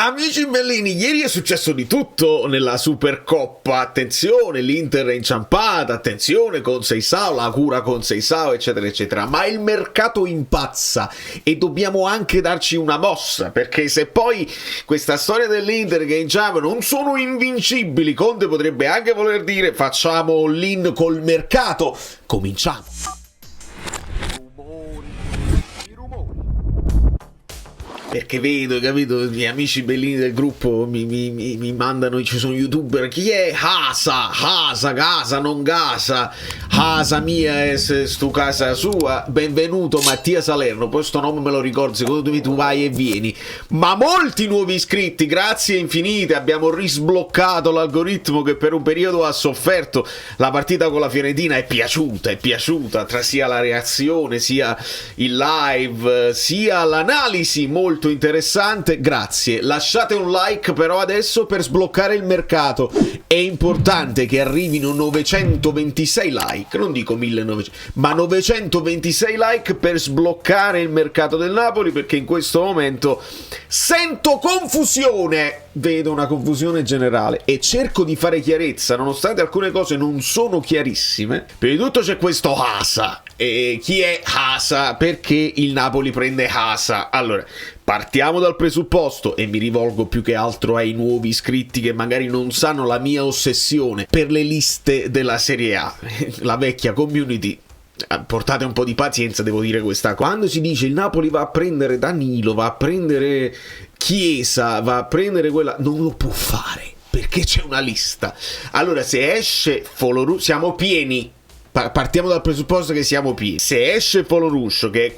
Amici bellini, ieri è successo di tutto nella Supercoppa. Attenzione, l'Inter è inciampata, attenzione con Seisao, la cura con Seisao, eccetera eccetera. Ma il mercato impazza e dobbiamo anche darci una mossa, perché se poi questa storia dell'Inter che inciampa non sono invincibili, Conte potrebbe anche voler dire facciamo all-in col mercato. Cominciamo. Perché vedo, capito, i miei amici bellini del gruppo mi mandano, ci sono youtuber, chi è? Casa, non Gasa, casa mia è stu casa sua, benvenuto Mattia Salerno, poi sto nome me lo ricordo, secondo me tu vai e vieni, ma molti nuovi iscritti, grazie infinite, abbiamo risbloccato l'algoritmo che per un periodo ha sofferto, la partita con la Fiorentina è piaciuta, tra sia la reazione, sia il live, sia l'analisi molto interessante, grazie. Lasciate un like però adesso per sbloccare il mercato. È importante che arrivino 926 like, non dico 1900, ma 926 like per sbloccare il mercato del Napoli, perché in questo momento sento confusione, vedo una confusione generale e cerco di fare chiarezza, nonostante alcune cose non sono chiarissime. Prima di tutto c'è questo Hasa. E chi è Hasa? Perché il Napoli prende Hasa? Allora, partiamo dal presupposto, e mi rivolgo più che altro ai nuovi iscritti che magari non sanno la mia ossessione per le liste della Serie A, la vecchia community. Portate un po' di pazienza, devo dire questa cosa. Quando si dice il Napoli va a prendere Danilo, va a prendere Chiesa, va a prendere quella, non lo può fare perché c'è una lista. Allora, se esce Folorù, siamo pieni. Partiamo dal presupposto che siamo pieni. Se esce Foloruscio, che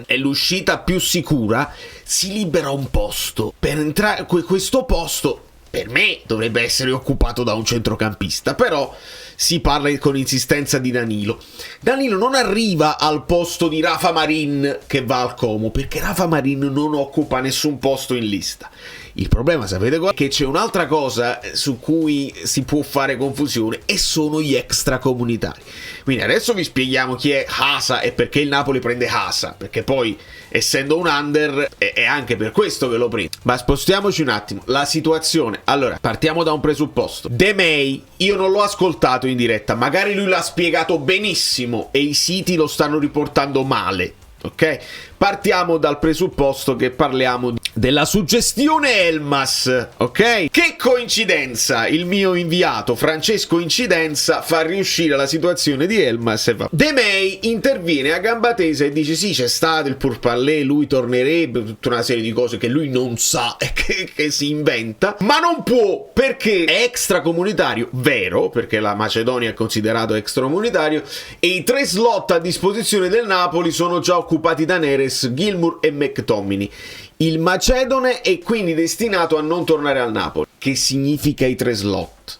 è l'uscita più sicura, si libera un posto. Per entrare, questo posto per me dovrebbe essere occupato da un centrocampista, però si parla con insistenza di Danilo. Danilo non arriva al posto di Rafa Marin che va al Como, perché Rafa Marin non occupa nessun posto in lista. Il problema, sapete qual è? Che c'è un'altra cosa su cui si può fare confusione e sono gli extracomunitari. Quindi adesso vi spieghiamo chi è Hasa e perché il Napoli prende Hasa, perché poi essendo un under è anche per questo che lo prende. Ma spostiamoci un attimo, la situazione. Allora, partiamo da un presupposto. De May, io non l'ho ascoltato in diretta, magari lui l'ha spiegato benissimo e i siti lo stanno riportando male. Ok? Partiamo dal presupposto che parliamo della suggestione Elmas, ok? Che coincidenza, il mio inviato Francesco Incidenza fa riuscire la situazione di Elmas e va. De May interviene a gamba tesa e dice sì, c'è stato il pourparlers, lui tornerebbe, tutta una serie di cose che lui non sa e che si inventa, ma non può perché è extracomunitario, vero, perché la Macedonia è considerato extracomunitario e i 3 slot a disposizione del Napoli sono già occupati da Neres, Gilmour e McTominay. Il macedone è quindi destinato a non tornare al Napoli. Che significa i 3 slot?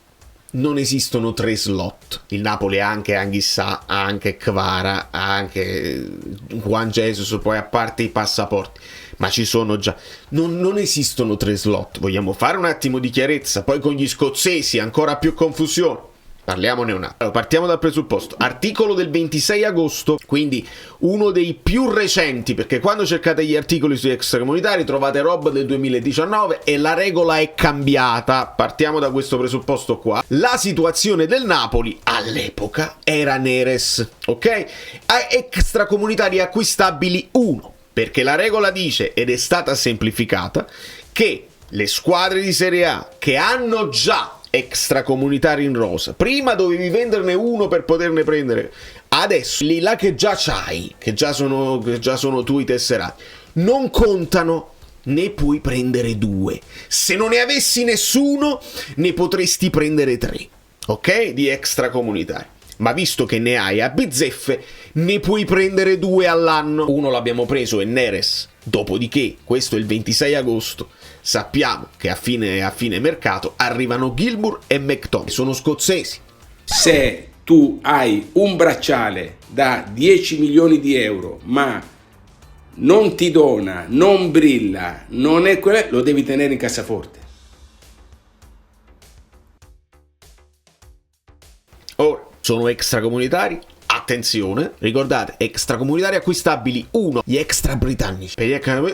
Non esistono 3 slot. Il Napoli ha anche Anghissà, ha anche Kvara, ha anche Juan Jesus, poi a parte i passaporti. Ma ci sono già. Non esistono 3 slot. Vogliamo fare un attimo di chiarezza. Poi con gli scozzesi ancora più confusione. Parliamone un attimo. Allora, partiamo dal presupposto. Articolo del 26 agosto, quindi uno dei più recenti, perché quando cercate gli articoli sugli extracomunitari trovate roba del 2019 e la regola è cambiata. Partiamo da questo presupposto qua. La situazione del Napoli all'epoca era Neres, ok? A extracomunitari acquistabili 1, perché la regola dice, ed è stata semplificata, che le squadre di Serie A che hanno già extracomunitari in rosa, prima dovevi venderne uno per poterne prendere, adesso lì là che già c'hai, che già sono tu i tesserati, non contano, ne puoi prendere 2. Se non ne avessi nessuno ne potresti prendere 3, ok, di extracomunitari. Ma visto che ne hai a bizzeffe, ne puoi prendere 2 all'anno. Uno l'abbiamo preso, è Neres. Dopodiché, questo è il 26 agosto, sappiamo che a fine mercato arrivano Gilmour e McTominay. Sono scozzesi. Se tu hai un bracciale da 10 milioni di euro, ma non ti dona, non brilla, non è quello, lo devi tenere in cassaforte. Ora, sono extracomunitari attenzione, ricordate, extracomunitari acquistabili 1, gli extra britannici.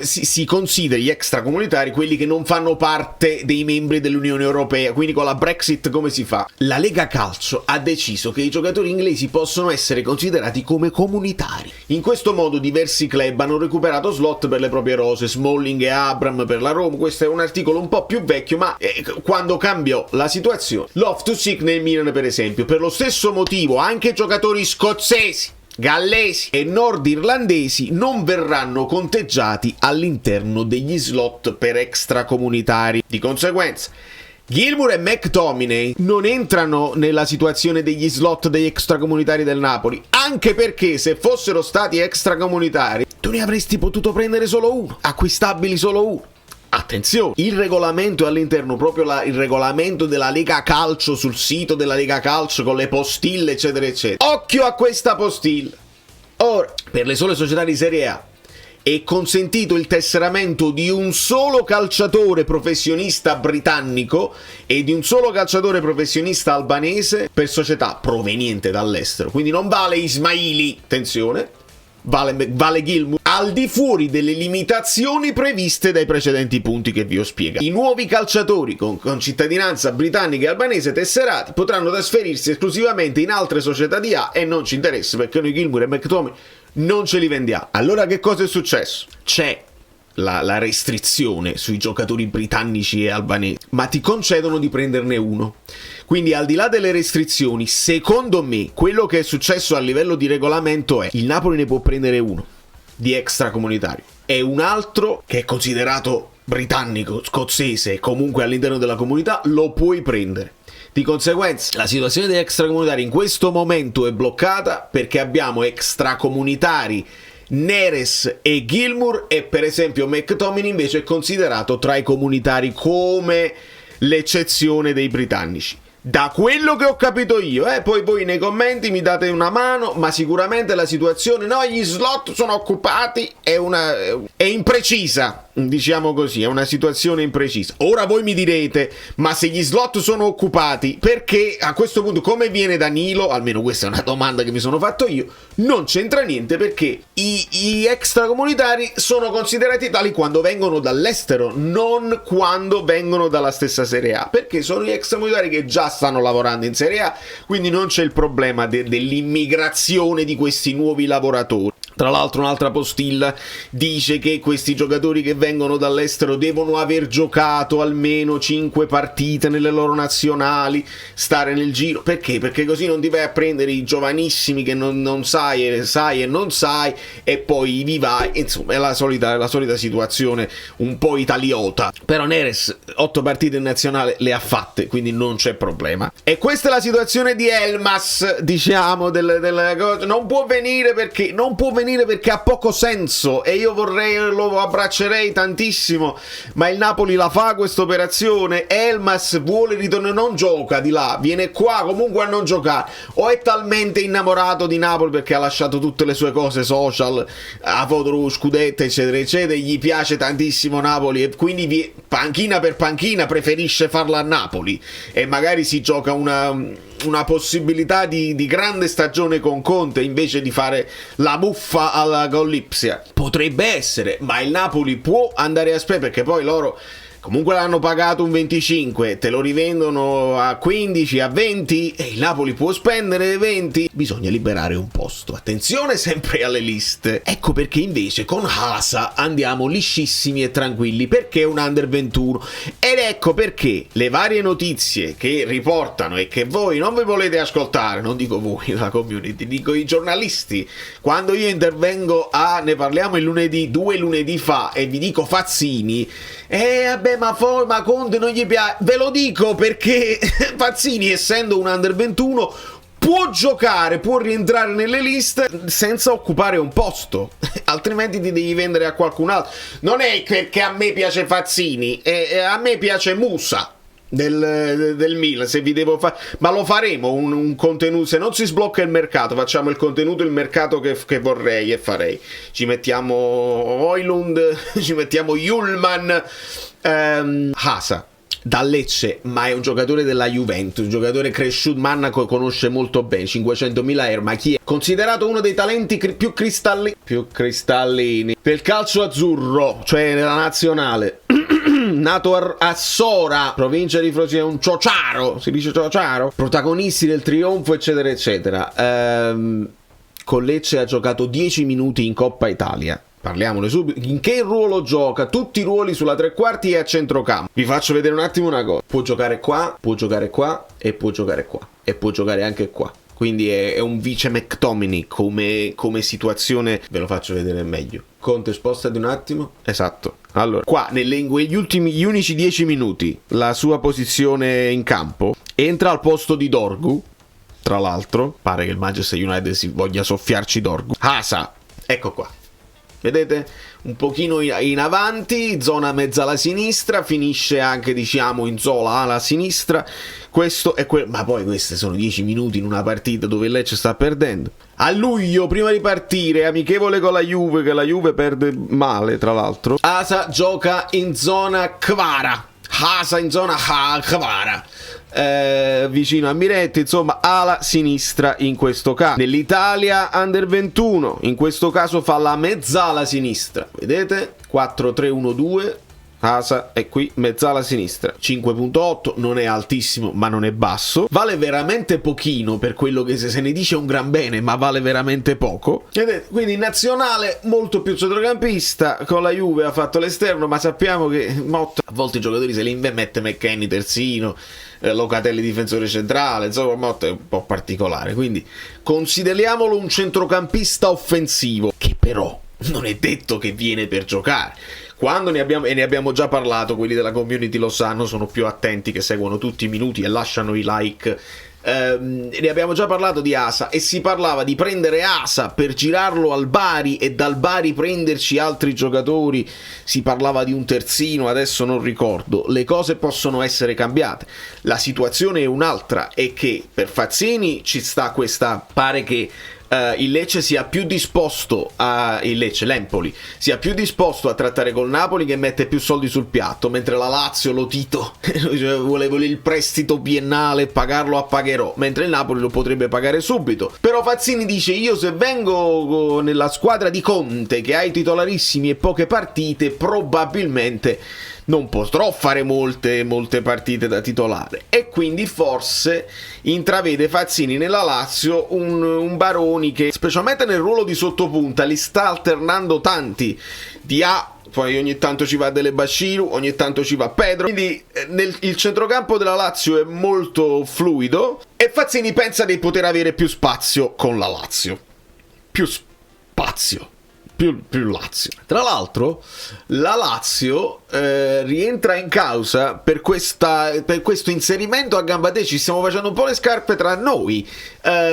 Si considera gli extracomunitari quelli che non fanno parte dei membri dell'Unione Europea, quindi con la Brexit come si fa? La Lega Calcio ha deciso che i giocatori inglesi possono essere considerati come comunitari. In questo modo diversi club hanno recuperato slot per le proprie rose, Smalling e Abraham per la Roma. Questo è un articolo un po' più vecchio, ma quando cambiò la situazione, Loftus-Cheek nel Milan per esempio, per lo stesso motivo anche giocatori scozzesi, gallesi e nordirlandesi non verranno conteggiati all'interno degli slot per extracomunitari. Di conseguenza Gilmour e McTominay non entrano nella situazione degli slot degli extracomunitari del Napoli, anche perché se fossero stati extracomunitari tu ne avresti potuto prendere solo uno, acquistabili solo uno. Attenzione, il regolamento è all'interno, proprio il regolamento della Lega Calcio sul sito della Lega Calcio con le postille eccetera eccetera. Occhio a questa postilla. Ora, per le sole società di Serie A è consentito il tesseramento di un solo calciatore professionista britannico e di un solo calciatore professionista albanese per società proveniente dall'estero. Quindi non vale Ismaili, attenzione, vale Gilmour, al di fuori delle limitazioni previste dai precedenti punti che vi ho spiegato. I nuovi calciatori con cittadinanza britannica e albanese tesserati potranno trasferirsi esclusivamente in altre società di A e non ci interessa perché noi Gilmour e McTominay non ce li vendiamo. Allora che cosa è successo? C'è la restrizione sui giocatori britannici e albanesi, ma ti concedono di prenderne uno. Quindi al di là delle restrizioni, secondo me quello che è successo a livello di regolamento è il Napoli ne può prendere uno di extracomunitario e un altro che è considerato britannico, scozzese, comunque all'interno della comunità lo puoi prendere. Di conseguenza la situazione degli extracomunitari in questo momento è bloccata perché abbiamo extracomunitari Neres e Gilmour e per esempio McTominay invece è considerato tra i comunitari come l'eccezione dei britannici. Da quello che ho capito io, poi voi nei commenti mi date una mano, ma sicuramente la situazione, no, gli slot sono occupati, è imprecisa, diciamo così, è una situazione imprecisa. Ora voi mi direte, ma se gli slot sono occupati, perché a questo punto come viene Danilo, almeno questa è una domanda che mi sono fatto io, non c'entra niente perché gli extracomunitari sono considerati tali quando vengono dall'estero, non quando vengono dalla stessa Serie A, perché sono gli extracomunitari che già stanno lavorando in Serie A, quindi non c'è il problema dell'immigrazione di questi nuovi lavoratori. Tra l'altro un'altra postilla dice che questi giocatori che vengono dall'estero devono aver giocato almeno 5 partite nelle loro nazionali, stare nel giro. Perché? Perché così non ti vai a prendere i giovanissimi che non sai e non sai e poi vi vai. Insomma è la solita situazione un po' italiota. Però Neres 8 partite in nazionale le ha fatte, quindi non c'è problema. E questa è la situazione di Elmas, diciamo, delle cose. Non può venire perché ha poco senso e io lo abbraccerei tantissimo, ma il Napoli la fa questa operazione. Elmas vuole ritornare, non gioca di là, viene qua comunque a non giocare, o è talmente innamorato di Napoli perché ha lasciato tutte le sue cose social, a foto scudetto eccetera eccetera, gli piace tantissimo Napoli e quindi panchina per panchina preferisce farla a Napoli e magari si gioca una possibilità di grande stagione con Conte invece di fare la muffa alla Gollipsia. Potrebbe essere, ma il Napoli può andare a spendere perché poi loro comunque l'hanno pagato un 25, te lo rivendono a 15, a 20 e il Napoli può spendere 20. Bisogna liberare un posto. Attenzione sempre alle liste. Ecco perché invece con Hasa andiamo liscissimi e tranquilli perché è un under 21 ed ecco perché le varie notizie che riportano e che voi non vi volete ascoltare, non dico voi la community, dico i giornalisti, quando io intervengo ne parliamo il lunedì, 2 lunedì fa e vi dico Fazzini vabbè ma Conte non gli piace, ve lo dico perché Fazzini essendo un under 21 può giocare, può rientrare nelle liste senza occupare un posto, altrimenti ti devi vendere a qualcun altro. Non è perché a me piace Fazzini, a me piace Musa del Milan, se vi devo fare, ma lo faremo un contenuto, se non si sblocca il mercato facciamo il contenuto, il mercato che vorrei e farei, ci mettiamo Højlund, ci mettiamo Hjulman, Hasa. da Lecce, ma è un giocatore della Juventus, un giocatore cresciuto, Mannaco conosce molto bene, 500.000 euro, ma chi è? Considerato uno dei talenti più cristallini del calcio azzurro, cioè nella nazionale. Nato a Sora, provincia di Frosinone, un ciociaro, si dice ciociaro, protagonisti del trionfo, eccetera eccetera. Con Lecce ha giocato 10 minuti in Coppa Italia. Parliamone subito. In che ruolo gioca? Tutti i ruoli sulla tre quarti e a centrocampo. Vi faccio vedere un attimo una cosa. Può giocare qua, può giocare qua e può giocare qua. E può giocare anche qua. Quindi è un vice McTominay come situazione. Ve lo faccio vedere meglio. Conte, spostati un attimo. Esatto. Allora, qua gli unici 10 minuti, la sua posizione in campo, entra al posto di Dorgu. Tra l'altro, pare che il Manchester United si voglia soffiarci Dorgu. Hasa, ecco qua. Vedete? Un pochino in avanti, zona mezza alla sinistra, finisce anche, diciamo, in zona alla sinistra. Questo è ma poi questi sono 10 minuti in una partita dove il Lecce sta perdendo. A luglio, prima di partire, amichevole con la Juve, che la Juve perde male, tra l'altro. Hasa gioca in zona Kvara. Hasa in zona Kvara. Vicino a Miretti, insomma ala sinistra in questo caso. Nell'Italia Under 21 in questo caso fa la mezzala sinistra, vedete? 4-3-1-2. Hasa è qui, mezzala sinistra, 5.8, non è altissimo ma non è basso, vale veramente pochino per quello che se ne dice un gran bene, ma vale veramente poco. Vedete? Quindi in nazionale molto più centrocampista, con la Juve ha fatto l'esterno, ma sappiamo che Motta a volte i giocatori se li mette McKennie terzino, Locatelli difensore centrale, insomma Motta è un po' particolare, quindi consideriamolo un centrocampista offensivo, che però non è detto che viene per giocare. Quando ne abbiamo già parlato, quelli della community lo sanno, sono più attenti, che seguono tutti i minuti e lasciano i like. Ne abbiamo già parlato di Hasa e si parlava di prendere Hasa per girarlo al Bari e dal Bari prenderci altri giocatori, si parlava di un terzino, adesso non ricordo. Le cose possono essere cambiate, la situazione è un'altra, è che per Fazzini ci sta questa, pare che il Lecce sia più disposto l'Empoli sia più disposto a trattare col Napoli, che mette più soldi sul piatto, mentre la Lazio, lo Tito vuole il prestito biennale, pagarlo a pagherò, mentre il Napoli lo potrebbe pagare subito. Però Fazzini dice: io se vengo nella squadra di Conte, che ha i titolarissimi e poche partite, probabilmente non potrò fare molte partite da titolare, e quindi forse intravede Fazzini nella Lazio un Baroni che, specialmente nel ruolo di sottopunta, li sta alternando tanti di poi ogni tanto ci va Dele Bashiru, ogni tanto ci va Pedro, quindi il centrocampo della Lazio è molto fluido e Fazzini pensa di poter avere più spazio con la Lazio, più Lazio. Tra l'altro la Lazio rientra in causa per questo inserimento a gamba tesa. Ci stiamo facendo un po' le scarpe tra noi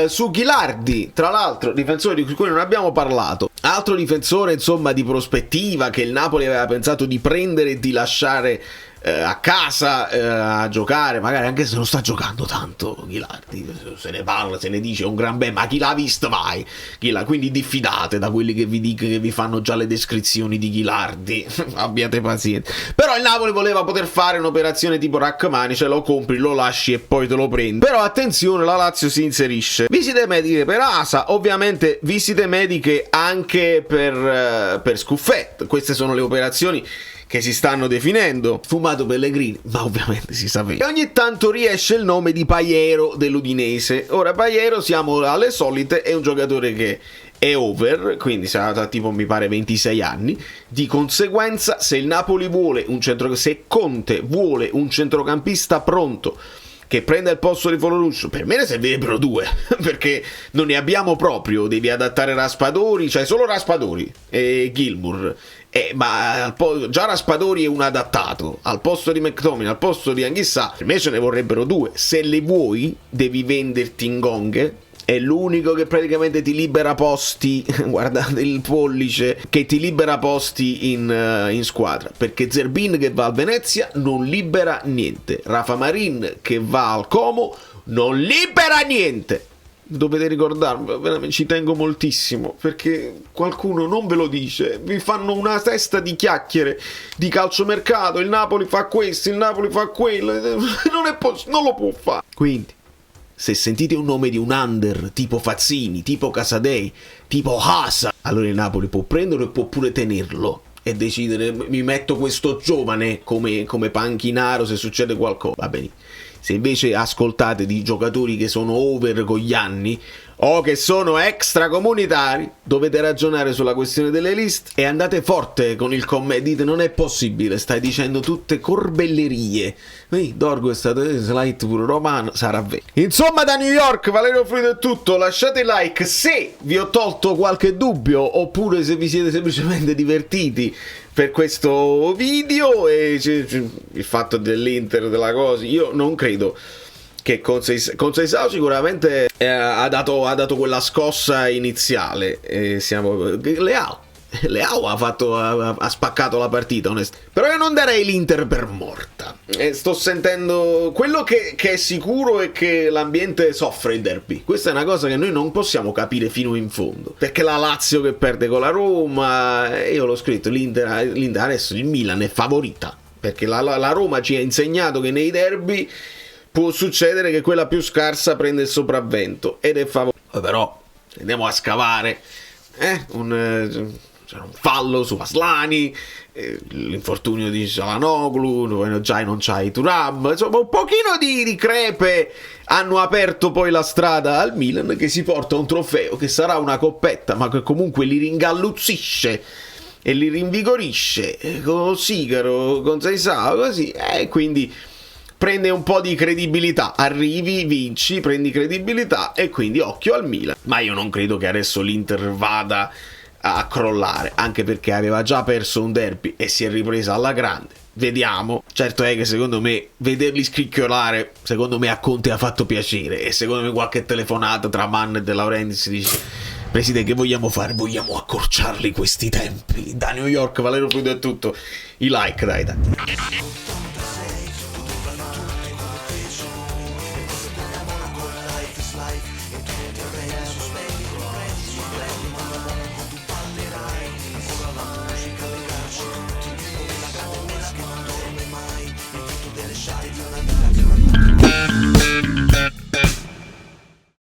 su Ghilardi, tra l'altro difensore di cui non abbiamo parlato, altro difensore insomma di prospettiva, che il Napoli aveva pensato di prendere e di lasciare a casa a giocare, magari anche se non sta giocando tanto Ghilardi, se ne parla, se ne dice un gran bene, ma chi l'ha visto mai? Quindi diffidate da quelli che vi dicono, che vi fanno già le descrizioni di Ghilardi. Abbiate pazienza. Però il Napoli voleva poter fare un'operazione tipo Rachmani, cioè lo compri, lo lasci e poi te lo prendi. Però attenzione, la Lazio si inserisce. Visite mediche per Hasa, ovviamente visite mediche anche per Scuffet. Queste sono le operazioni che si stanno definendo. Fumato Pellegrini, ma ovviamente si sapeva. E ogni tanto riesce il nome di Paiero dell'Udinese. Ora Paiero, siamo alle solite, è un giocatore che è over, quindi sarà tipo mi pare 26 anni. Di conseguenza, se il Napoli vuole se Conte vuole un centrocampista pronto che prenda il posto di Foloruccio, per me ne servirebbero due, perché non ne abbiamo proprio. Devi adattare Raspadori, cioè solo Raspadori e Gilmour, ma già Raspadori è un adattato, al posto di McTominay, al posto di Anghissà, per me ce ne vorrebbero due. Se le vuoi devi venderti Ngonghe, è l'unico che praticamente ti libera posti, guardate il pollice, che ti libera posti in squadra, perché Zerbin che va al Venezia non libera niente, Rafa Marin che va al Como non libera niente. dovete ricordarvelo, veramente ci tengo moltissimo, perché qualcuno non ve lo dice, vi fanno una testa di chiacchiere di calciomercato, il Napoli fa questo, il Napoli fa quello, non lo può fare. Quindi, se sentite un nome di un under tipo Fazzini, tipo Casadei, tipo Hasa, allora il Napoli può prenderlo e può pure tenerlo e decidere, mi metto questo giovane come panchinaro se succede qualcosa, va bene. Se invece ascoltate di giocatori che sono over con gli anni o che sono extracomunitari, dovete ragionare sulla questione delle liste e andate forte con il commento. Dite, non è possibile, stai dicendo tutte corbellerie. Dorgo è stato slide pure romano, sarà vero. Insomma, da New York, Valerio Fluido è tutto. Lasciate like se vi ho tolto qualche dubbio oppure se vi siete semplicemente divertiti per questo video. E il fatto dell'Inter, della cosa, io non credo che con Seisao sicuramente ha dato quella scossa iniziale. Leao ha spaccato la partita, onestamente. Però io non darei l'Inter per morta. Sto sentendo quello che è sicuro è che l'ambiente soffre il derby. Questa è una cosa che noi non possiamo capire fino in fondo, perché la Lazio che perde con la Roma, io l'ho scritto, l'Inter adesso, il Milan è favorita, perché la Roma ci ha insegnato che nei derby può succedere che quella più scarsa prende il sopravvento ed è favorita. Però andiamo a scavare c'era un fallo su Aslani, l'infortunio di Çalhanoğlu, già non c'hai Thuram, insomma un pochino di crepe hanno aperto poi la strada al Milan, che si porta un trofeo che sarà una coppetta ma che comunque li ringalluzzisce e li rinvigorisce con Sigaro, con Seisao, così, e quindi prende un po' di credibilità, arrivi, vinci, prendi credibilità e quindi occhio al Milan. Ma io non credo che adesso l'Inter vada a crollare, anche perché aveva già perso un derby e si è ripresa alla grande. Vediamo. Certo è che secondo me vederli scricchiolare, secondo me a Conte ha fatto piacere, e secondo me qualche telefonata tra Mann e De Laurentiis dice: Presidente, che vogliamo fare? Vogliamo accorciarli questi tempi. Da New York, Valerio Fluido è tutto. I like, dai.